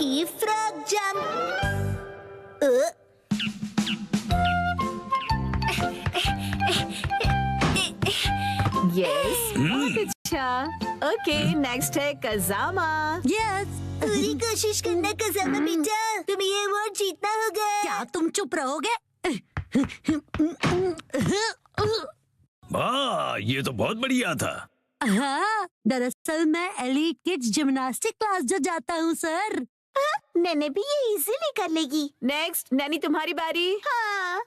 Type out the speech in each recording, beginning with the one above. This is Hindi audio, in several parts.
की फ्रॉग जंप। यस, बहुत अच्छा। ओके, नेक्स्ट है कजामा। यस, पूरी कोशिश करना कजामा बेटा, तुम्हें ये अवार्ड जीतना होगा। क्या तुम चुप रहोगे? वाह, ये तो बहुत बढ़िया था। हाँ, दरअसल मैं एलीट किड्स जिम्नास्टिक क्लास जो जाता हूँ सर। नैने भी ये इजीली कर लेगी। नेक्स्ट, नैनी तुम्हारी बारी। हाँ।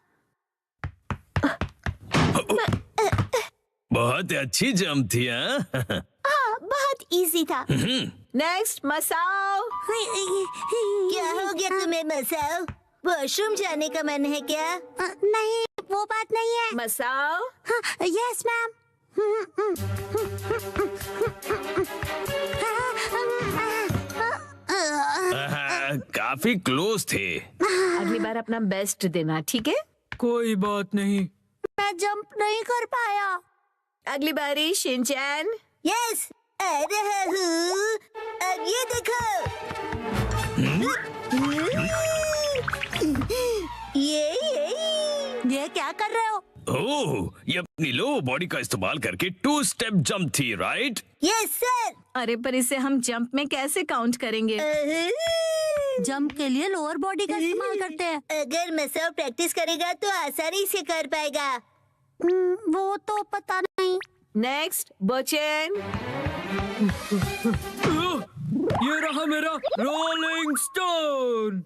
बहुत अच्छी जंप थी। हाँ? हाँ, बहुत इजी था। नेक्स्ट, मसाओ। क्या हो गया तुम्हें मसाओ? वॉशरूम जाने का मन है क्या? नहीं, वो बात नहीं है। मसाओ। Yes ma'am. काफी क्लोज थे। अगली बार अपना बेस्ट देना, ठीक है? कोई बात नहीं। मैं जंप नहीं कर पाया। अगली बारी शिनचैन। यस, आ रहा हूँ। अब ये देखो। ये क्या कर रहे हो? ओह, ये अपनी लो बॉडी का इस्तेमाल करके 2 स्टेप जंप थी, राइट? Yes sir. अरे पर इसे हम जंप में कैसे काउंट करेंगे? जंप के लिए लोअर बॉडी का इस्तेमाल करते हैं। अगर मसाओ प्रैक्टिस करेगा तो आसानी से कर पाएगा। वो तो पता नहीं। नेक्स्ट, बोचेन। ये रहा मेरा रोलिंग स्टोन।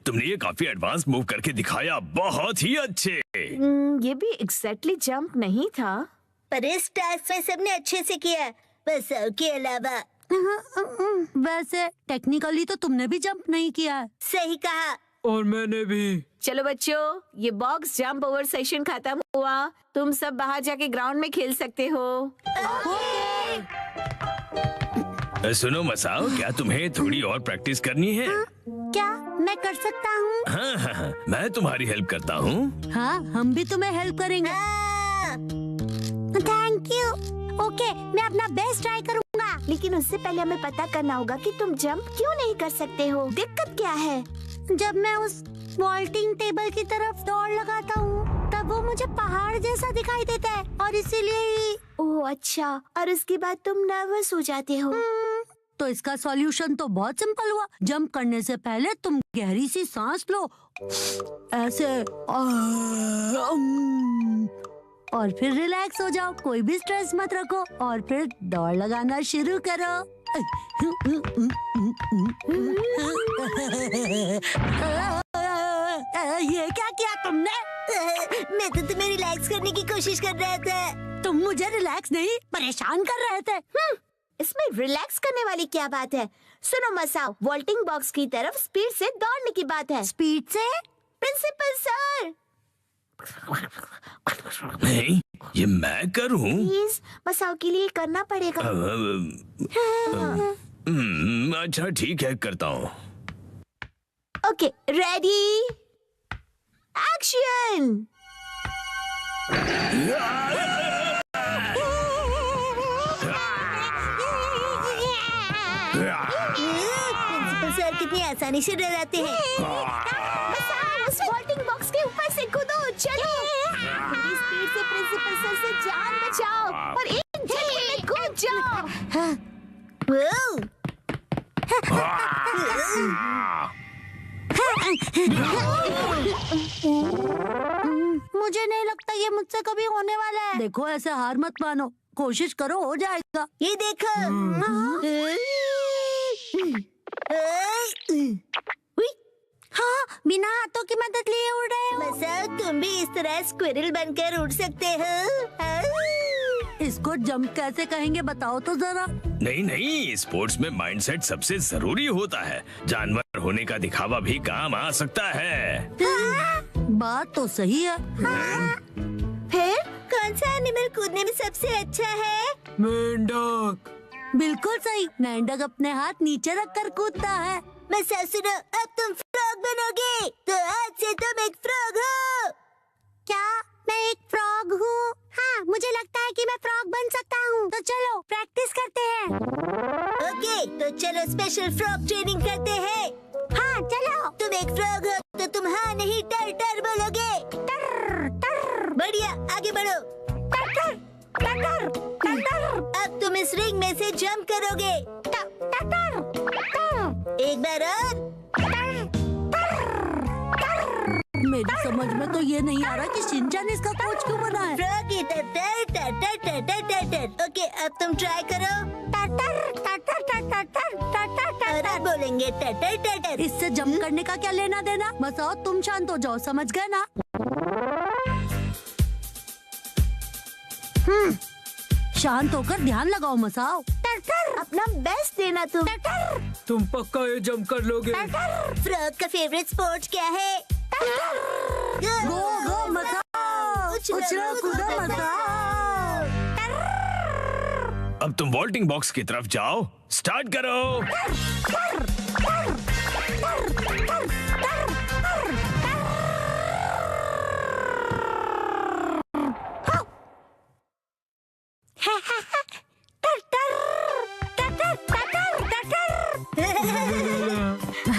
तुमने ये काफी एडवांस मूव करके दिखाया, बहुत ही अच्छे। ये भी एग्जैक्टली जंप नहीं था। पर इस टास्क में सबने अच्छे से किया, मसाओ के अलावा। वैसे टेक्निकली तो तुमने भी जंप नहीं किया है। सही कहा। और मैंने भी। चलो बच्चों, ये बॉक्स जंप ओवर सेशन खत्म हुआ। तुम सब बाहर जाके ग्राउंड में खेल सकते हो। सुनो मसाओ, क्या तुम्हें थोड़ी और प्रैक्टिस करनी है? क्या मैं कर सकता हूँ? हाँ, मैं तुम्हारी हेल्प करता हूँ। हाँ, हम भी तुम्हें हेल्प करेंगे। Thank you. ओके, मैं अपना बेस्ट ट्राई करूँगा। लेकिन उससे पहले हमें पता करना होगा कि तुम जंप क्यों नहीं कर सकते हो। दिक्कत क्या है? जब मैं उस वॉल्टिंग टेबल की तरफ दौड़ लगाता हूँ, तब वो मुझे पहाड़ जैसा दिखाई देता है और इसीलिए ही। ओह अच्छा, और उसके बाद तुम नर्वस हो जाते हो। तो इसका सॉल्यूशन तो बहुत सिंपल हुआ। जंप करने से पहले तुम गहरी सी सांस लो, ऐसे, और फिर रिलैक्स हो जाओ। कोई भी स्ट्रेस मत रखो और फिर दौड़ लगाना शुरू करो। ये क्या किया तुमने? मैं तो तुम्हें रिलैक्स करने की कोशिश कर रहा था। तुम मुझे रिलैक्स नहीं, परेशान कर रहे थे। इसमें रिलैक्स करने वाली क्या बात है? सुनो मसाओ, वॉल्टिंग बॉक्स की तरफ स्पीड से दौड़ने की बात है। स्पीड से? प्रिंसिपल सर, नहीं, ये मैं करूँ? प्लीज मसाओ के लिए करना पड़ेगा। अच्छा ठीक है, करता हूँ। Okay, ready, action. Principal sir कितनी आसानी से डराते हैं। मसाओ, उस वॉल्टिंग बॉक्स के ऊपर से कूदो, चलो। पूरी स्पीड से प्रिंसिपल सर से जान बचाओ और एक झटके में कूद जाओ। मुझे नहीं लगता ये मुझसे कभी होने वाला है। देखो, ऐसे हार मत मानो, कोशिश करो, हो जाएगा। ये देखो। हाँ, बिना हाथों की मदद लिए उड़ रहे हो। मसाओ, तुम भी इस तरह स्क्विरल बनकर उड़ सकते हो। इसको जंप कैसे कहेंगे, बताओ तो जरा। नहीं नहीं, स्पोर्ट्स में माइंडसेट सबसे जरूरी होता है। जानवर होने का दिखावा भी काम आ सकता है। बात तो सही है। फिर कौन सा एनिमल कूदने में सबसे अच्छा है? मेंढक। बिल्कुल सही। मेंढक अपने हाथ नीचे रखकर कूदता है। मसाओ सुनो, अब तुम फ्रॉग बनोगे, तो आज से तुम एक फ्रॉग हो। क्या मैं एक फ्रॉग हूँ? हाँ, मुझे लगता है कि मैं फ्रॉग बन सकता हूँ। तो तो चलो प्रैक्टिस करते हैं। ओके, तो चलो स्पेशल फ्रॉग ट्रेनिंग करते हैं। हाँ चलो। तुम एक फ्रॉग हो तो तुम हाँ नहीं टर टर बोलोगे। टर टर बढ़िया, आगे बढ़ो। टर टर टर टर टर। अब तुम इस रिंग में से जंप करोगे। टर टर टर। एक बार और। मेरी समझ में तो ये नहीं आ रहा कि शिनचैन इसका कोच क्यों बना है। फ्रॉगी टर टर टर टर टर टर टर टर। ओके, अब तुम ट्राई करो। टर टर टर टर टर टर टर टर टर और अब बोलेंगे टर टर टर टर। इससे जंप करने का क्या लेना देना। मसाओ तुम शांत हो जाओ, समझ गए ना। शांत होकर ध्यान लगाओ मसाओ। टर टर अपना बेस्ट देना तुम। टर तुम पक्का ये जंप कर लोगे? टर। फ्रॉग का फेवरेट स्पोर्ट्स क्या है? गो गो मसाओ, उछलो कूदो मसाओ। अब तुम वॉल्टिंग बॉक्स की तरफ जाओ, स्टार्ट करो।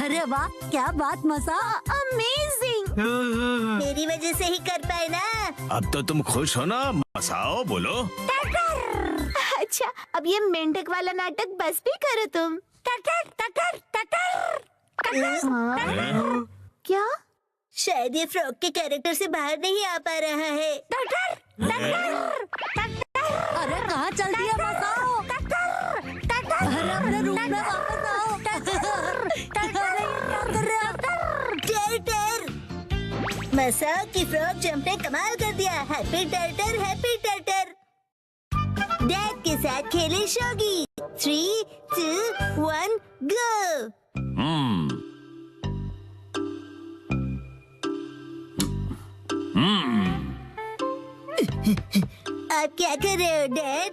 अरे वाह, क्या बात मसाओ, अमेजिंग। मेरी वजह से ही कर पाए ना। अब तो तुम खुश हो ना? मसाओ बोलो। अच्छा, अब ये मेंढक वाला नाटक बस भी करो तुम। हाँ? क्या? शायद ये फ्रॉग के कैरेक्टर से बाहर नहीं आ पा रहा है। अरे कहाँ चल दिया मसाओ? अरे अपने रूम में वापस आओ। अरे ये क्या कर रहे हो? टर टर। मसाओ की फ्रॉग जंप ने कमाल कर दिया। Happy turtle, happy turtle. Dad के साथ खेले शोगी। 3, 2, 1, गो। आप क्या कर रहे हो डैड?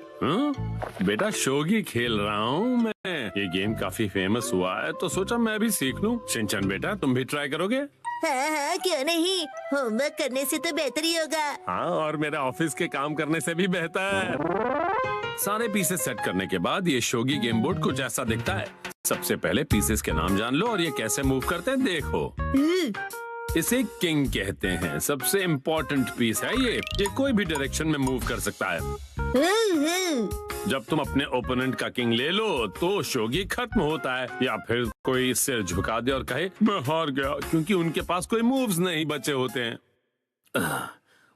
बेटा शोगी खेल रहा हूँ मैं। ये गेम काफी फेमस हुआ है तो सोचा मैं भी सीख लूं। शिनचैन बेटा तुम भी ट्राई करोगे? हाँ हाँ, क्यों नहीं। होमवर्क करने से तो बेहतर ही होगा। हाँ, और मेरा ऑफिस के काम करने से भी बेहतर। सारे पीसेस सेट करने के बाद ये शोगी गेम बोर्ड कुछ ऐसा दिखता है। सबसे पहले पीसेस के नाम जान लो और ये कैसे मूव करते हैं देखो। इसे किंग कहते हैं। सबसे इम्पोर्टेंट पीस है ये कोई भी डायरेक्शन में मूव कर सकता है। जब तुम अपने ओपोनेंट का किंग ले लो तो शोगी खत्म होता है, या फिर कोई सिर झुका दे और कहे मैं हार गया, क्योंकि उनके पास कोई मूव्स नहीं बचे होते हैं।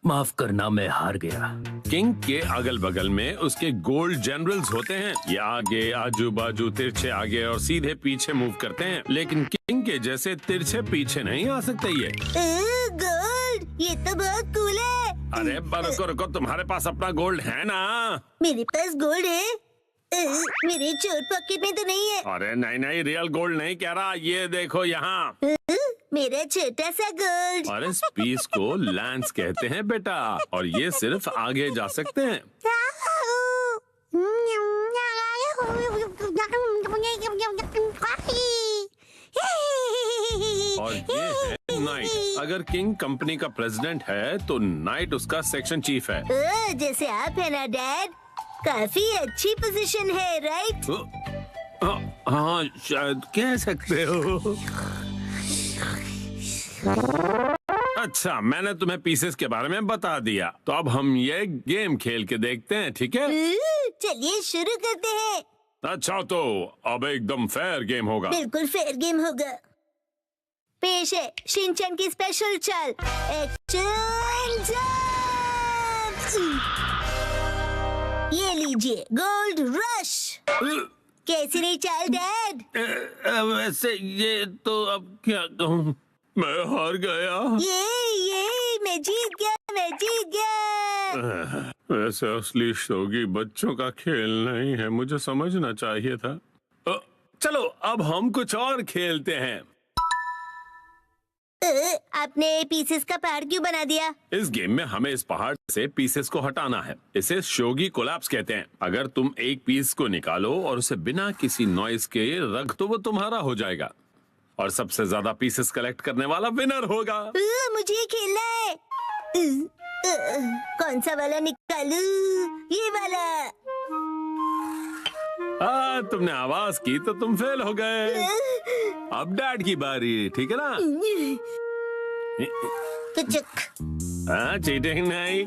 माफ करना, मैं हार गया। किंग के अगल बगल में उसके गोल्ड जनरल्स होते हैं। ये आगे, आजू बाजू, तिरछे आगे और सीधे पीछे मूव करते हैं, लेकिन किंग के जैसे तिरछे पीछे नहीं आ सकते ये। गोल्ड, ये तो बहुत कूल है। अरे रुको रुको, तुम्हारे पास अपना गोल्ड है ना? मेरे पास गोल्ड है। मेरे चोर पॉकेट में तो नहीं है। अरे नहीं नहीं, रियल गोल्ड नहीं कह रहा, ये देखो यहाँ। मेरा छोटा सा गोल्ड। और इस पीस को लैंस कहते हैं बेटा, और ये सिर्फ आगे जा सकते हैं। और ये है नाइट। अगर किंग कंपनी का प्रेसिडेंट है तो नाइट उसका सेक्शन चीफ है। जैसे आप है ना डैड। काफी अच्छी पोजीशन है, राइट? हाँ शायद कह सकते हो। अच्छा, मैंने तुम्हें पीसेस के बारे में बता दिया, तो अब हम ये गेम खेल के देखते हैं, ठीक है? चलिए शुरू करते हैं। अच्छा, तो अब एकदम फेयर गेम होगा। बिल्कुल फेयर गेम होगा। पेश है शिनचैन की स्पेशल चाल, एक्शन जंप। ये लीजिए गोल्ड रश। कैसी रही चाल डैड? वैसे ये तो अब क्या कहूँ, मैं हार गया। ये मैं जीत गया, मैं जीत गया। वैसे असली शोगी बच्चों का खेल नहीं है, मुझे समझना चाहिए था। चलो अब हम कुछ और खेलते हैं। आपने पीसेस का पहाड़ क्यों बना दिया? इस गेम में हमें इस पहाड़ से पीसेस को हटाना है। इसे शोगी कोलैप्स कहते हैं। अगर तुम एक पीस को निकालो और उसे बिना किसी नॉइस के रख दो, वो तुम्हारा हो जाएगा, और सबसे ज्यादा पीसेस कलेक्ट करने वाला विनर होगा। मुझे ये खेलना है। कौन सा वाला निकालूं? ये वाला। तुमने आवाज की तो तुम फेल हो गए। अब डैड की बारी, ठीक है ना? कुचक। हाँ, चीटिंग नहीं।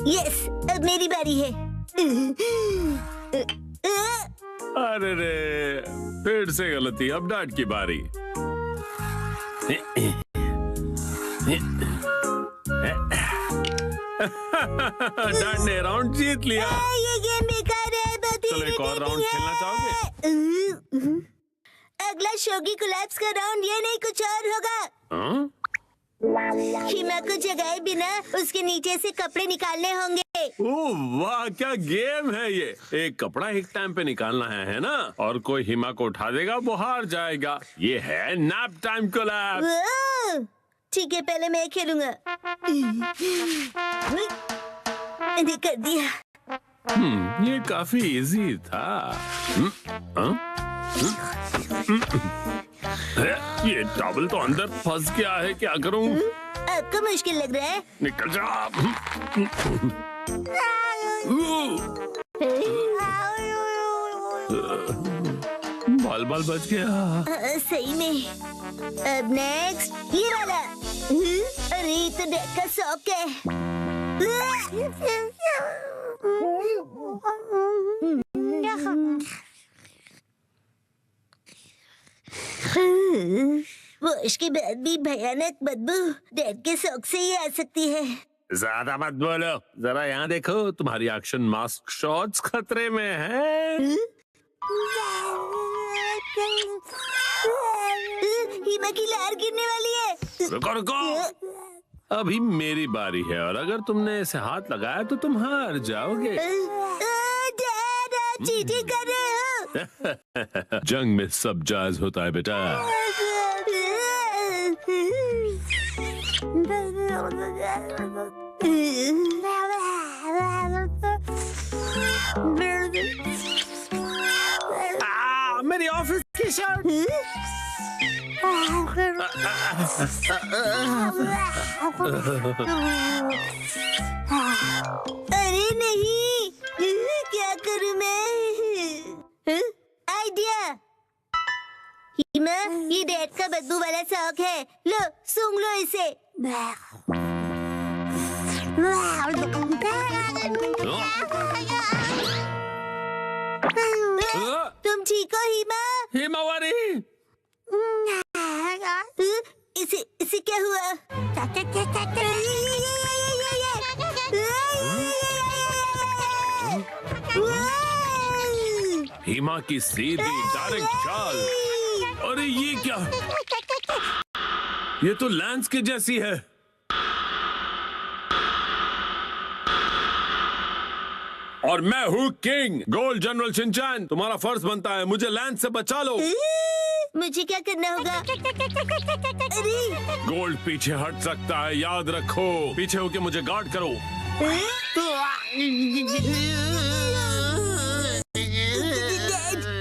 यस, अब मेरी बारी है। अरे रे, फिर से गलती। अब डैड की बारी। डैड ने राउंड जीत लिया। ये गेम बेकार है, बहुत चलो एक और राउंड खेलना चाहोगे? अगला शोगी कोलैप्स का राउंड ये नहीं कुछ और होगा। हाँ? हिमा को जगाए बिना उसके नीचे से कपड़े निकालने होंगे। ओह वाह, क्या गेम है ये। एक कपड़ा एक टाइम पे निकालना है ना? और कोई हिमा को उठा देगा वो हार जाएगा। ये है नैप टाइम कोलैप्स। वाह, ठीक है, पहले मैं खेलूंगा। कर दिया। ये काफी इजी था। ये टॉवल तो अंदर फंस गया है, क्या करूं? आपको मुश्किल लग रहा है? निकल जा। बाल बाल बच गया। सही में। अब नेक्स्ट ये वाला। अरे ये तो डैड का शौक है। वॉश के बाद भी भयानक बदबू डैड के शौक से ही आ सकती है। ज्यादा मत बोलो, जरा यहाँ देखो, तुम्हारी एक्शन मास्क शॉट्स खतरे में है। हिमा की लहर गिरने वाली है। रुको रुको, अभी मेरी बारी है और अगर तुमने इसे हाथ लगाया तो तुम हार जाओगे। डैड, आप चीटिंग कर रहे हो। जंग में सब जायज होता है बेटा। मेरी ऑफिस की शर्ट। अरे नहीं, क्या करूं मैं? आइडिया। हिमा, ये डैड का बदबू वाला शौक है। लो, सूंघ लो इसे। तुम ठीक हो हिमा? हिमावरी, इसे क्या हुआ? हिमा की सीधी डायरेक्ट चाल। अरे ये क्या? ये तो लैंस के जैसी है। और मैं हूँ किंग गोल्ड जनरल शिनचैन। तुम्हारा फर्ज बनता है मुझे लैंस से बचा लो। मुझे क्या करना होगा? अरे गोल्ड पीछे हट सकता है, याद रखो। पीछे होके मुझे गार्ड करो।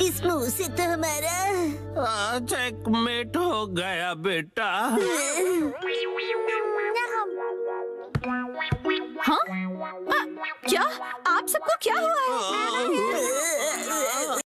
इस मुंह से तो हमारा चेकमेट हो गया बेटा। हाँ? क्या? आप सबको क्या हुआ है?